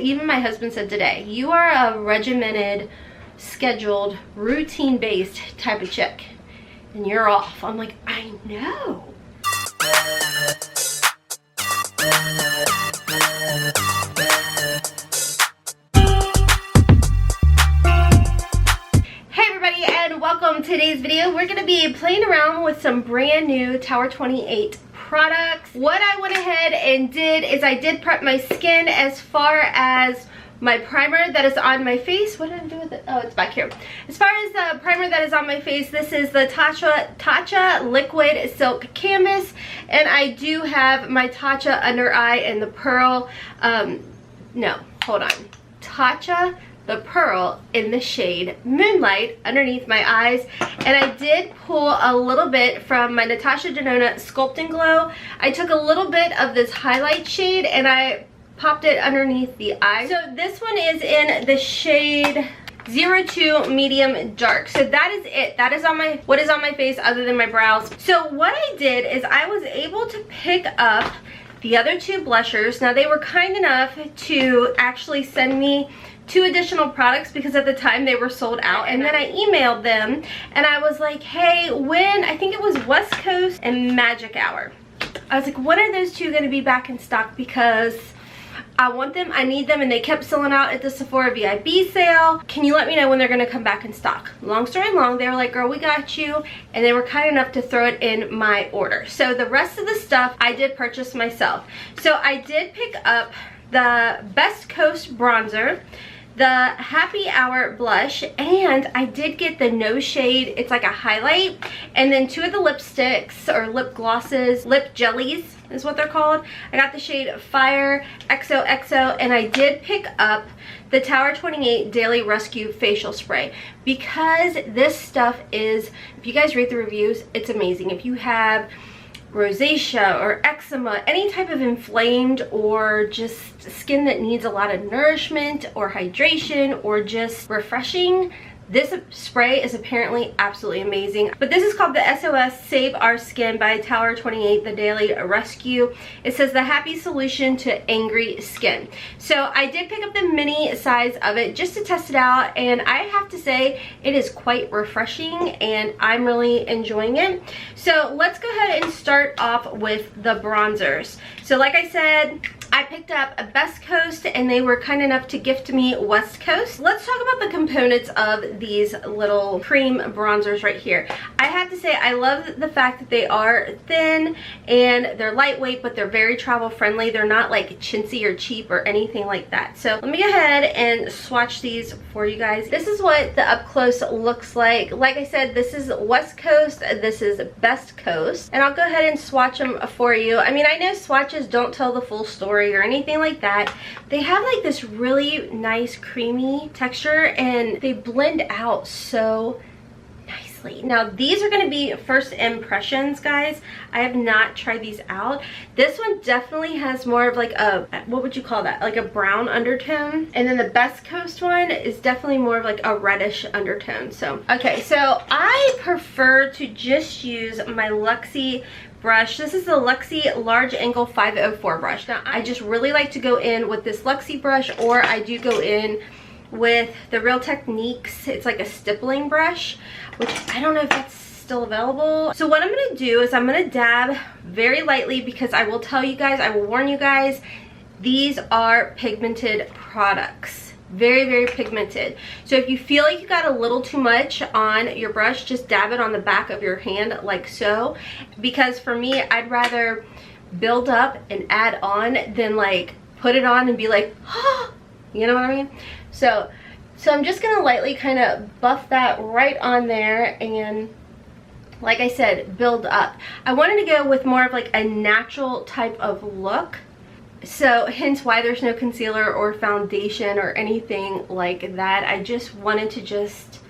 Even my husband said today, you are a regimented, scheduled, routine-based type of chick, and you're off. I'm like, I know. Hey everybody, and welcome to today's video. We're going to be playing around with some brand new Tower 28 products. What I went ahead and did is I did prep my skin as far as my primer that is on my face. What did I do with it? Oh, it's back here. As far as the primer that is on my face, this is the Tatcha Liquid Silk Canvas, and I do have my Tatcha under eye and the pearl. No, hold on. Tatcha the pearl in the shade Moonlight underneath my eyes, and I did pull a little bit from my Natasha Denona Sculpt and Glow. I took a little bit of this highlight shade and I popped it underneath the eye. So this one is in the shade 02 medium dark. So that is it. That is on my what is on my face other than my brows. So what I did is I was able to pick up the other two blushers. Now they were kind enough to actually send me 2 additional products because at the time they were sold out, and then I emailed them and I was like, hey, when, I think it was West Coast and Magic Hour, I was like, when are those 2 going to be back in stock, because I want them, I need them, and they kept selling out at the Sephora VIP sale. Can you let me know when they're going to come back in stock? Long story long, they were like, girl, we got you, and they were kind enough to throw it in my order. So the rest of the stuff I did purchase myself. So I did pick up the Best Coast bronzer, the Happy Hour blush, and I did get the No Shade, it's like a highlight, and then 2 of the lipsticks or lip glosses, lip jellies is what they're called. I got the shade Fire XOXO, and I did pick up the Tower 28 Daily Rescue Facial Spray because this stuff is, if you guys read the reviews, it's amazing. If you have rosacea or eczema, any type of inflamed or just skin that needs a lot of nourishment or hydration or just refreshing, this spray is apparently absolutely amazing. But this is called the SOS Save Our Skin by Tower 28 The Daily Rescue. It says the happy solution to angry skin. So I did pick up the mini size of it just to test it out, and I have to say it is quite refreshing and I'm really enjoying it. So let's go ahead and start off with the bronzers. So like I said, I picked up a Best Coast and they were kind enough to gift me West Coast. Let's talk about the components of these little cream bronzers right here. I have to say I love the fact that they are thin and they're lightweight, but they're very travel friendly. They're not like chintzy or cheap or anything like that. So let me go ahead and swatch these for you guys. This is what the up close looks like. Like I said, this is West Coast, this is Best Coast, and I'll go ahead and swatch them for you. I mean, I know swatches don't tell the full story or anything like that. They have like this really nice creamy texture and they blend out so nicely. Now these are going to be first impressions, guys. I have not tried these out. This one definitely has more of like a, what would you call that, like a brown undertone, and then the Best Coast one is definitely more of like a reddish undertone. So okay, so I prefer to just use my Luxie brush. This is the Luxie Large Angle 504 brush. Now I just really like to go in with this Luxie brush, or I do go in with the Real Techniques. It's like a stippling brush, which I don't know if that's still available. So what I'm going to do is I'm going to dab very lightly, because I will tell you guys, I will warn you guys, these are pigmented products. Very, very pigmented. So if you feel like you got a little too much on your brush, just dab it on the back of your hand like so, because for me, I'd rather build up and add on than like put it on and be like, oh, you know what I mean? So I'm just gonna lightly kind of buff that right on there, and like I said, build up. I wanted to go with more of like a natural type of look. So hence why there's no concealer or foundation or anything like that. I just wanted to just,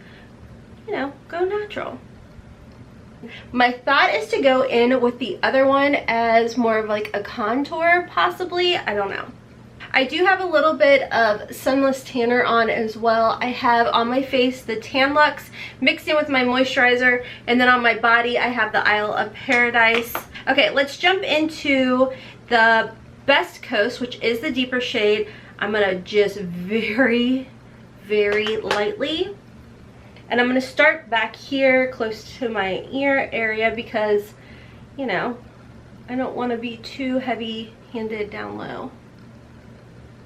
you know, go natural. My thought is to go in with the other one as more of like a contour, possibly. I don't know. I do have a little bit of Sunless Tanner on as well. I have on my face the Tan Luxe mixed in with my moisturizer, and then on my body I have the Isle of Paradise. Okay, let's jump into the Best Coast, which is the deeper shade. I'm gonna just very lightly. And I'm gonna start back here close to my ear area because, you know, I don't want to be too heavy-handed down low.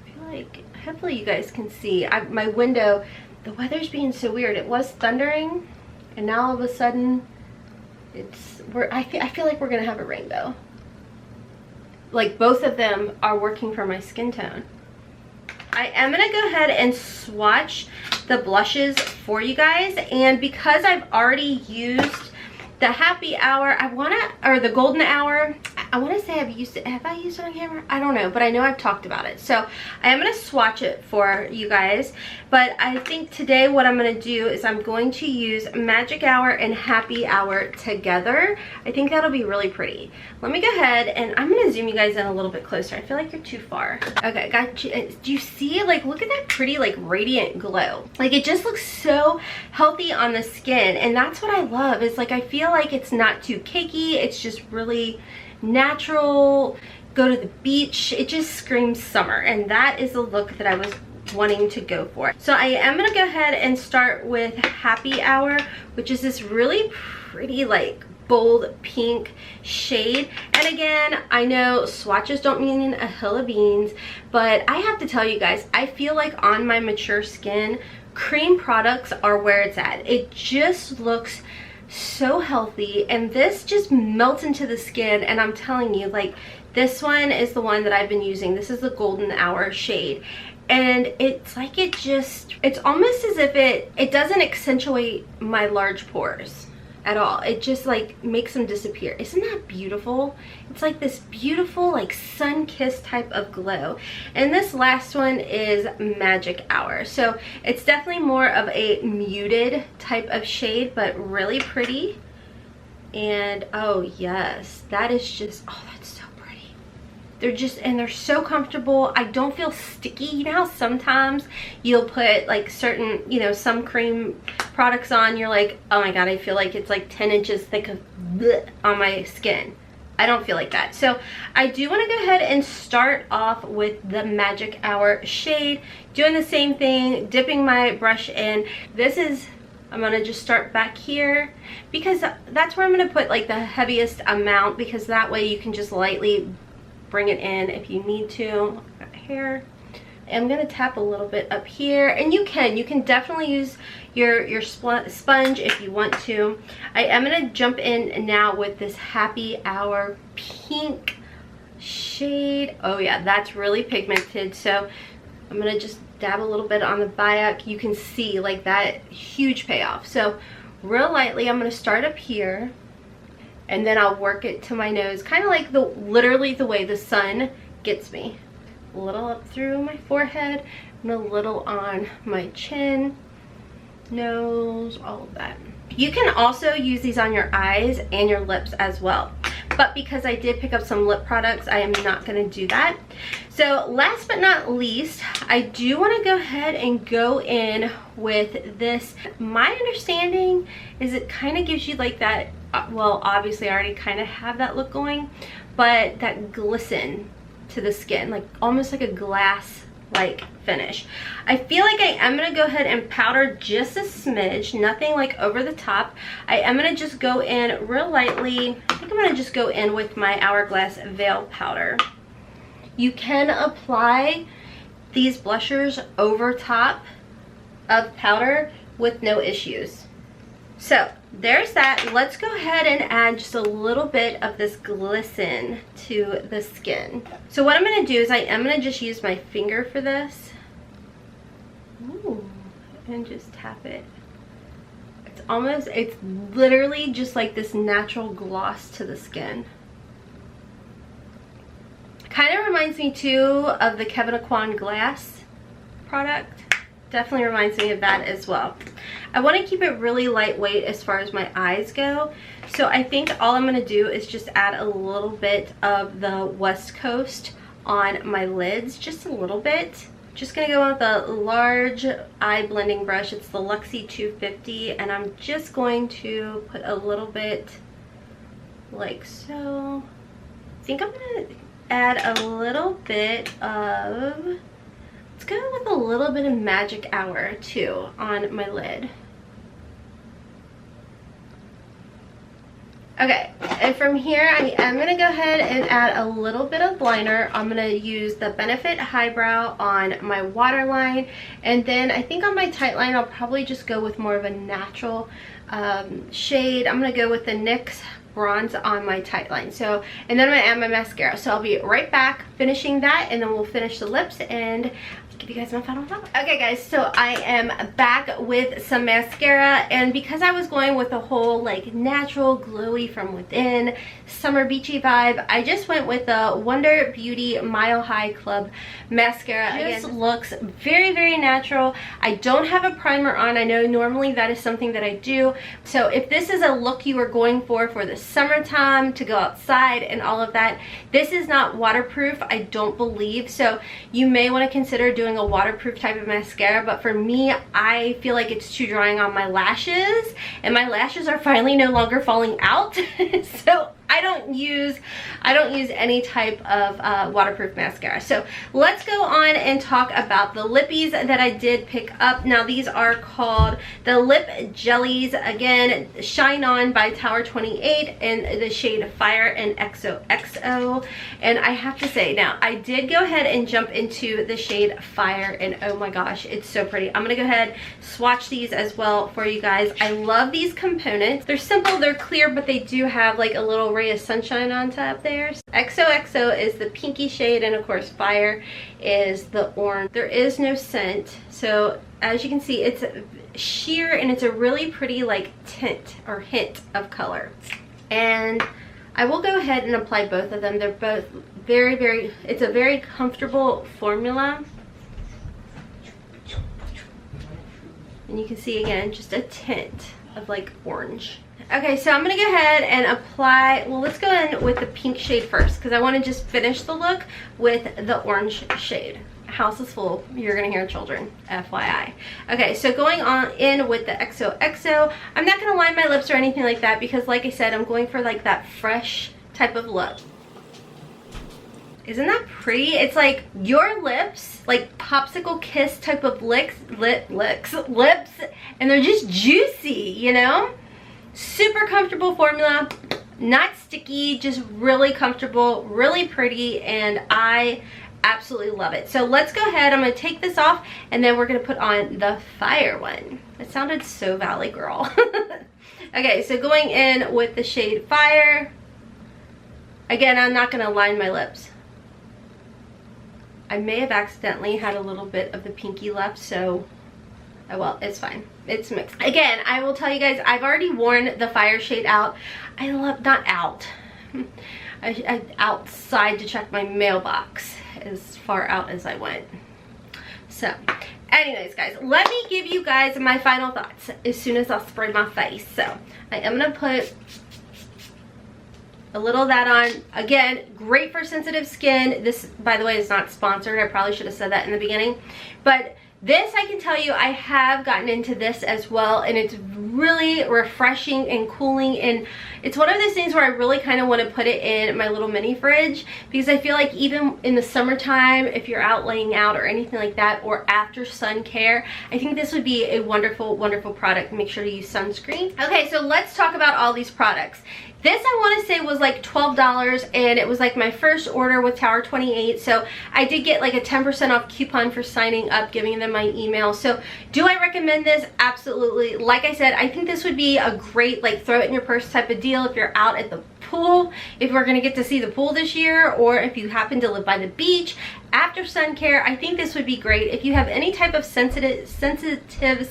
I feel like, hopefully you guys can see. My window, the weather's being so weird. It was thundering, and now all of a sudden, I feel like we're gonna have a rainbow. Like, both of them are working for my skin tone. I am gonna go ahead and swatch the blushes for you guys, and because I've already used the happy hour, or the golden hour, I want to say I've used it. Have I used it on camera? I don't know, but I know I've talked about it. So I am going to swatch it for you guys. But I think today what I'm going to do is I'm going to use Magic Hour and Happy Hour together. I think that'll be really pretty. Let me go ahead and I'm going to zoom you guys in a little bit closer. I feel like you're too far. Okay, got you. Do you see? Like, look at that pretty, like, radiant glow. Like, it just looks so healthy on the skin. And that's what I love, is like, I feel like it's not too cakey. It's just really natural. Go to the beach. It just screams summer, and that is the look that I was wanting to go for. So I am going to go ahead and start with Happy Hour, which is this really pretty, like, bold pink shade. And again, I know swatches don't mean a hill of beans, but I have to tell you guys, I feel like on my mature skin, cream products are where it's at. It just looks so healthy, and this just melts into the skin. And I'm telling you, like, this one is the one that I've been using. This is the golden hour shade, and it's like, it's almost as if it doesn't accentuate my large pores at all. It just, like, makes them disappear. Isn't that beautiful? It's like this beautiful, like, sun-kissed type of glow. And this last one is Magic Hour. So it's definitely more of a muted type of shade, but really pretty. And oh yes, that is just, oh, that's so pretty. They're so comfortable. I don't feel sticky. You know how sometimes you'll put, like, certain, you know, some cream products on, you're like, oh my god, I feel like it's like 10 inches thick of bleh on my skin. I don't feel like that. So I do want to go ahead and start off with the Magic Hour shade, doing the same thing, dipping my brush in. I'm going to just start back here because that's where I'm going to put, like, the heaviest amount, because that way you can just lightly bring it in if you need to. Got hair. I'm going to tap a little bit up here, and you can definitely use your sponge if you want to. I am going to jump in now with this Happy Hour pink shade. Oh yeah, that's really pigmented. So I'm going to just dab a little bit on the back. You can see, like, that huge payoff. So real lightly, I'm going to start up here, and then I'll work it to my nose, kind of like literally the way the sun gets me. A little up through my forehead and a little on my chin, nose, all of that. You can also use these on your eyes and your lips as well, but because I did pick up some lip products, I am not going to do that. So last but not least, I do want to go ahead and go in with this. My understanding is it kind of gives you, like, that, well, obviously I already kind of have that look going, but that glisten to the skin, like almost like a glass like finish. I feel like I am going to go ahead and powder just a smidge, nothing like over the top. I am going to just go in real lightly. I think I'm going to just go in with my Hourglass Veil powder. You can apply these blushers over top of powder with no issues. So there's that. Let's go ahead and add just a little bit of this glisten to the skin. So what I'm going to do is I am going to just use my finger for this. Ooh, and just tap it. It's literally just like this natural gloss to the skin. Kind of reminds me too of the Kevyn Aucoin Glass product. Definitely reminds me of that as well. I want to keep it really lightweight as far as my eyes go. So I think all I'm going to do is just add a little bit of the West Coast on my lids. Just a little bit. Just going to go in with a large eye blending brush. It's the Luxie 250. And I'm just going to put a little bit like so. I think I'm going to add a little bit of Let's go with a little bit of Magic Hour too on my lid. Okay, and from here I am going to go ahead and add a little bit of liner. I'm going to use the Benefit Highbrow on my waterline, and then I think on my tight line I'll probably just go with more of a natural shade. I'm going to go with the NYX bronze on my tight line. So, and then I'm going to add my mascara. So I'll be right back finishing that, and then we'll finish the lips and give you guys my final thought. Okay guys, so I am back with some mascara, and because I was going with the whole like natural glowy from within summer beachy vibe, I just went with the Wonder Beauty Mile High Club mascara. This looks very, very natural. I don't have a primer on. I know normally that is something that I do. So if this is a look you are going for the summertime, to go outside and all of that, this is not waterproof, I don't believe. So you may want to consider doing a waterproof type of mascara, but for me, I feel like it's too drying on my lashes, and my lashes are finally no longer falling out. So I don't use any type of waterproof mascara. So let's go on and talk about the lippies that I did pick up. Now these are called the Lip Jellies. Again, Shine On by Tower 28 in the shade Fire and XOXO. And I have to say, now I did go ahead and jump into the shade Fire, and oh my gosh, it's so pretty. I'm gonna go ahead swatch these as well for you guys. I love these components. They're simple, they're clear, but they do have like a little ray of sunshine on top there. XOXO is the pinky shade, and of course Fire is the orange. There is no scent, so as you can see, it's sheer and it's a really pretty like tint or hint of color. And I will go ahead and apply both of them. They're both very, very, it's a very comfortable formula. And you can see again just a tint of like orange. Okay, so I'm gonna go ahead and apply, well, let's go in with the pink shade first, because I want to just finish the look with the orange shade. House is full, you're gonna hear children, FYI. Okay, so going on in with the XOXO, I'm not gonna line my lips or anything like that, because like I said, I'm going for like that fresh type of look. Isn't that pretty? It's like your lips, like popsicle kiss type of lips, and they're just juicy, you know? Super comfortable formula, not sticky, just really comfortable, really pretty, and I absolutely love it. So let's go ahead, I'm gonna take this off, and then we're gonna put on the Fire one. It sounded so Valley Girl. Okay, so going in with the shade Fire. Again, I'm not gonna line my lips. I may have accidentally had a little bit of the pinky left, so oh well, it's fine. It's mixed. Again, I will tell you guys, I've already worn the Fire shade out. I love, not out. I outside to check my mailbox, as far out as I went. So, anyways, guys, let me give you guys my final thoughts as soon as I'll spray my face. So, I am gonna put a little of that on. Again, great for sensitive skin. This, by the way, is not sponsored. I probably should have said that in the beginning. But this, I can tell you, I have gotten into this as well, and it's really refreshing and cooling, and it's one of those things where I really kind of want to put it in my little mini fridge, because I feel like even in the summertime, if you're out laying out or anything like that, or after sun care, I think this would be a wonderful, wonderful product. Make sure to use sunscreen. Okay, so let's talk about all these products. This, I want to say, was like $12, and it was like my first order with Tower 28, so I did get like a 10% off coupon for signing up, giving them my email. So do I recommend this? Absolutely. Like I said, I think this would be a great like throw it in your purse type of deal if you're out at the pool, if we're going to get to see the pool this year, or if you happen to live by the beach after sun care. I think this would be great. If you have any type of sensitive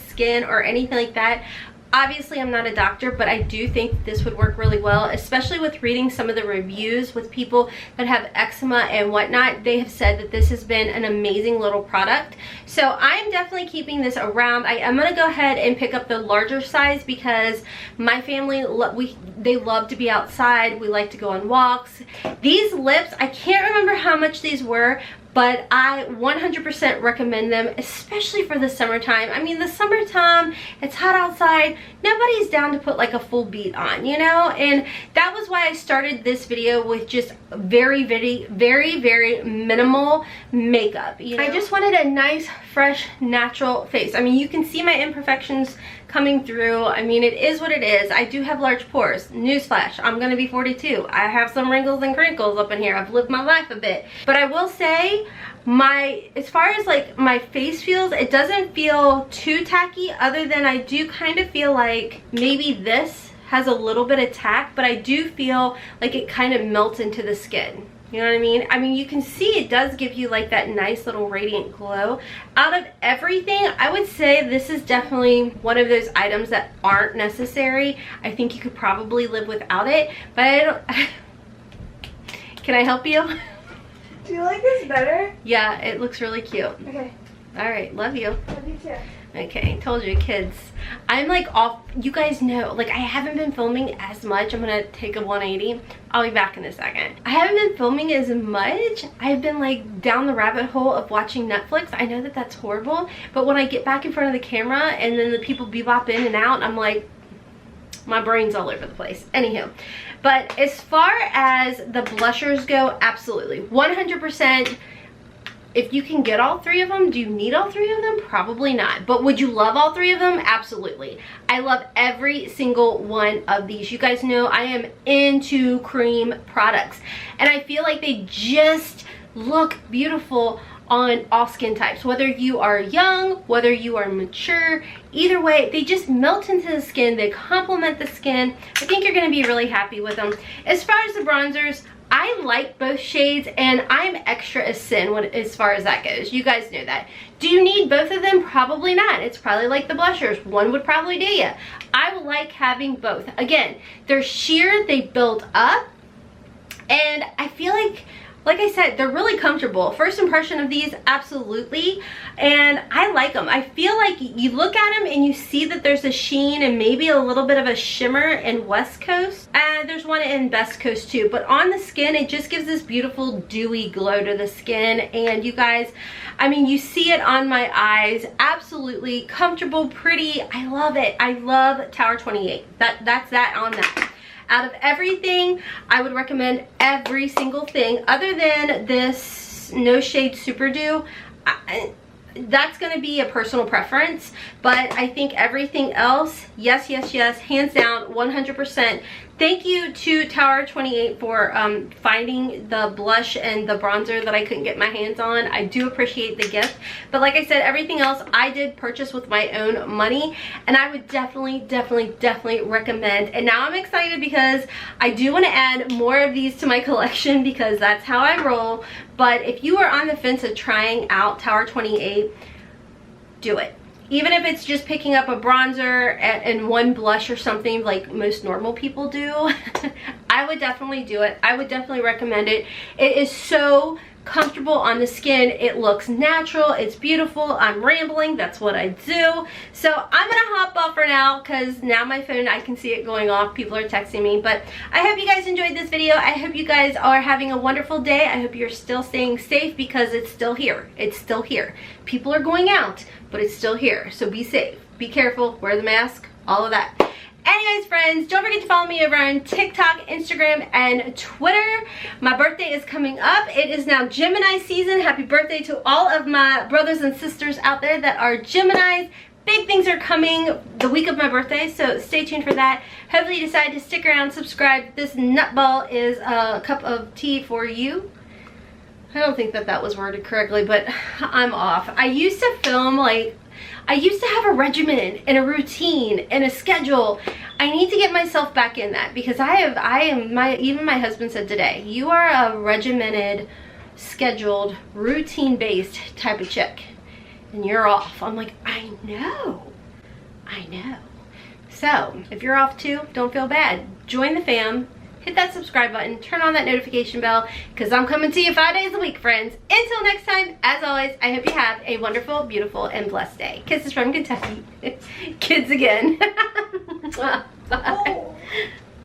skin or anything like that, obviously I'm not a doctor, but I do think this would work really well, especially with reading some of the reviews with people that have eczema and whatnot. They have said that this has been an amazing little product. So I'm definitely keeping this around. I am going to go ahead and pick up the larger size, because my family, they love to be outside. We like to go on walks. These lips, I can't remember how much these were, but I 100% recommend them, especially for the summertime. I mean, the summertime, it's hot outside, nobody's down to put like a full beat on, you know? And that was why I started this video with just very minimal makeup, you know? I just wanted a nice, fresh, natural face. I mean, you can see my imperfections coming through. I mean, it is what it is. I do have large pores. Newsflash, I'm gonna be 42. I have some wrinkles and crinkles up in here. I've lived my life a bit. But I will say, as far as like my face feels, it doesn't feel too tacky, other than I do kind of feel like maybe this has a little bit of tack, but I do feel like it kind of melts into the skin. You know what I mean? I mean, you can see it does give you like that nice little radiant glow. Out of everything, I would say this is definitely one of those items that aren't necessary. I think you could probably live without it, but I don't... Can I help you? Do you like this better? Yeah, it looks really cute. Okay. All right, love you. Love you too. Okay, told you, kids. I'm like off, you guys know, like I haven't been filming as much. I'm gonna take a 180. I'll be back in a second. I haven't been filming as much. I've been like down the rabbit hole of watching Netflix. I know that that's horrible, but when I get back in front of the camera and then the people bebop in and out, I'm like, my brain's all over the place. Anywho, but as far as the blushers go, absolutely, 100%. If you can get all three of them, do you need all three of them? Probably not. But would you love all three of them? Absolutely. I love every single one of these. You guys know I am into cream products, and I feel like they just look beautiful on all skin types. Whether you are young, whether you are mature, either way, they just melt into the skin. They complement the skin. I think you're going to be really happy with them. As far as the bronzers, I like both shades, and I'm extra as sin as far as that goes. You guys know that. Do you need both of them? Probably not. It's probably like the blushers. One would probably do you. I like having both. Again, they're sheer, they build up, and I feel like I said, they're really comfortable. First impression of these, absolutely. And I like them. I feel like you look at them and you see that there's a sheen and maybe a little bit of a shimmer in West Coast. And there's one in Best Coast too. But on the skin, it just gives this beautiful dewy glow to the skin. And you guys, I mean, you see it on my eyes. Absolutely comfortable, pretty. I love it. I love Tower 28. That's that on that. Out of everything, I would recommend every single thing other than this No Shade Super Dew. That's going to be a personal preference, but I think everything else, yes, hands down, 100%. Thank you to Tower 28 for finding the blush and the bronzer that I couldn't get my hands on. I do appreciate the gift, but like I said, everything else I did purchase with my own money, and I would definitely recommend. And now I'm excited because I do want to add more of these to my collection because that's how I roll. But if you are on the fence of trying out Tower 28, do it. Even if it's just picking up a bronzer and one blush or something like most normal people do, I would definitely do it. I would definitely recommend it. It is so comfortable on the skin. It looks natural. It's beautiful. I'm rambling. That's what I do. So I'm gonna hop off for now because now my phone, I can see it going off. People are texting me. But I hope you guys enjoyed this video. I hope you guys are having a wonderful day. I hope you're still staying safe because it's still here. It's still here. People are going out, but it's still here. So be safe. Be careful. Wear the mask. All of that. Anyways, friends, don't forget to follow me over on TikTok, Instagram, and Twitter. My birthday is coming up. It is now Gemini season. Happy birthday to all of my brothers and sisters out there that are Geminis. Big things are coming the week of my birthday, so stay tuned for that. Hopefully you decide to stick around, subscribe. This nutball is a cup of tea for you. I don't think that was worded correctly, but I'm off. I used to film I used to have a regimen and a routine and a schedule. I need to get myself back in that because even my husband said today, you are a regimented, scheduled, routine-based type of chick and you're off. I'm like, I know. So if you're off too, don't feel bad. Join the fam. Hit that subscribe button, turn on that notification bell, because I'm coming to you 5 days a week, friends. Until next time, as always, I hope you have a wonderful, beautiful, and blessed day. Kisses from Kentucky. Kids again. Bye. Oh.